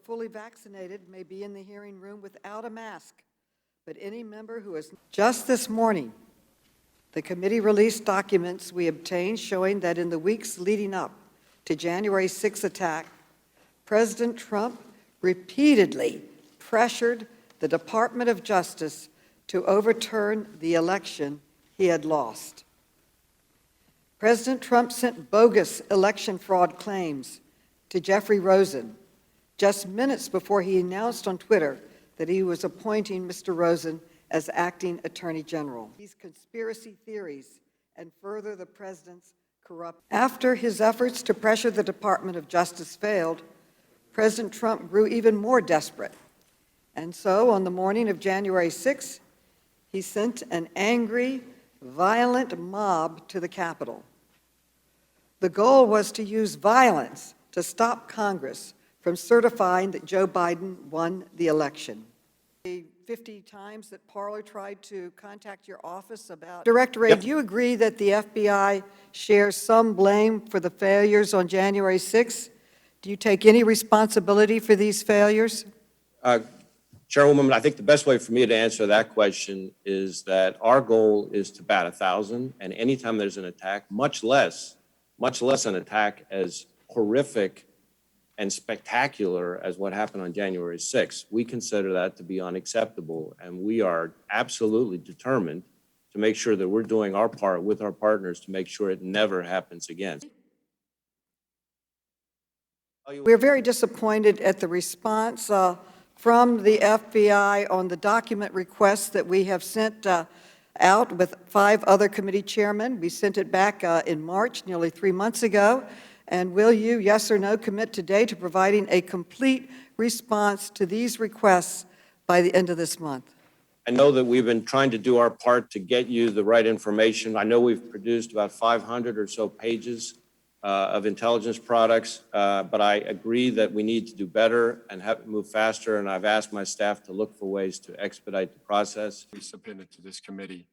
fully vaccinated may be in the hearing room without a mask, but any member who is just this morning, the committee released documents we obtained showing that in the weeks leading up to January 6th attack, President Trump repeatedly pressured the Department of Justice to overturn the election he had lost. President Trump sent bogus election fraud claims to Jeffrey Rosen just minutes before he announced on Twitter that he was appointing Mr. Rosen as acting Attorney General. These conspiracy theories and further the president's corrupt. After his efforts to pressure the Department of Justice failed, President Trump grew even more desperate. And so on the morning of January 6th, he sent an angry, violent mob to the Capitol. The goal was to use violence to stop Congress from certifying that Joe Biden won the election. The 50 times that Parler tried to contact your office about. Director Ray, do you agree that the FBI shares some blame for the failures on January 6th? Do you take any responsibility for these failures? Chairwoman, I think the best way for me to answer that question is that our goal is to bat 1,000, and anytime there's an attack, much less an attack as horrific and spectacular as what happened on January 6th. We consider that to be unacceptable, and we are absolutely determined to make sure that we're doing our part with our partners to make sure it never happens again. We're very disappointed at the response from the FBI on the document requests that we have sent out with 5 other committee chairmen. We sent it back in March, nearly 3 months ago. And will you, yes or no, commit today to providing a complete response to these requests by the end of this month? I know that we've been trying to do our part to get you the right information. I know we've produced about 500 or so pages of intelligence products, but I agree that we need to do better and have it move faster, and I've asked my staff to look for ways to expedite the process. We submitted to this committee.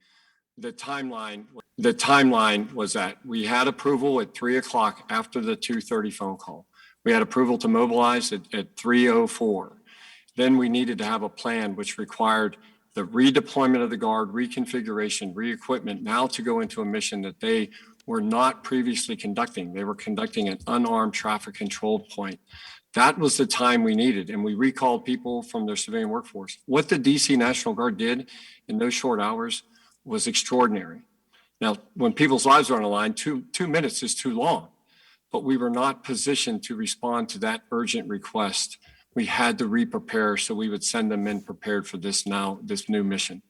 The timeline was that we had approval at 3 o'clock after the 2:30 phone call. We had approval to mobilize at 3:04. Then we needed to have a plan which required the redeployment of the Guard, reconfiguration, re-equipment, now to go into a mission that they were not previously conducting. They were conducting an unarmed traffic control point. That was the time we needed, and we recalled people from their civilian workforce. What the DC National Guard did in those short hours was extraordinary. Now, when people's lives are on the line, two minutes is too long, but we were not positioned to respond to that urgent request. We had to re-prepare so we would send them in prepared for this new mission.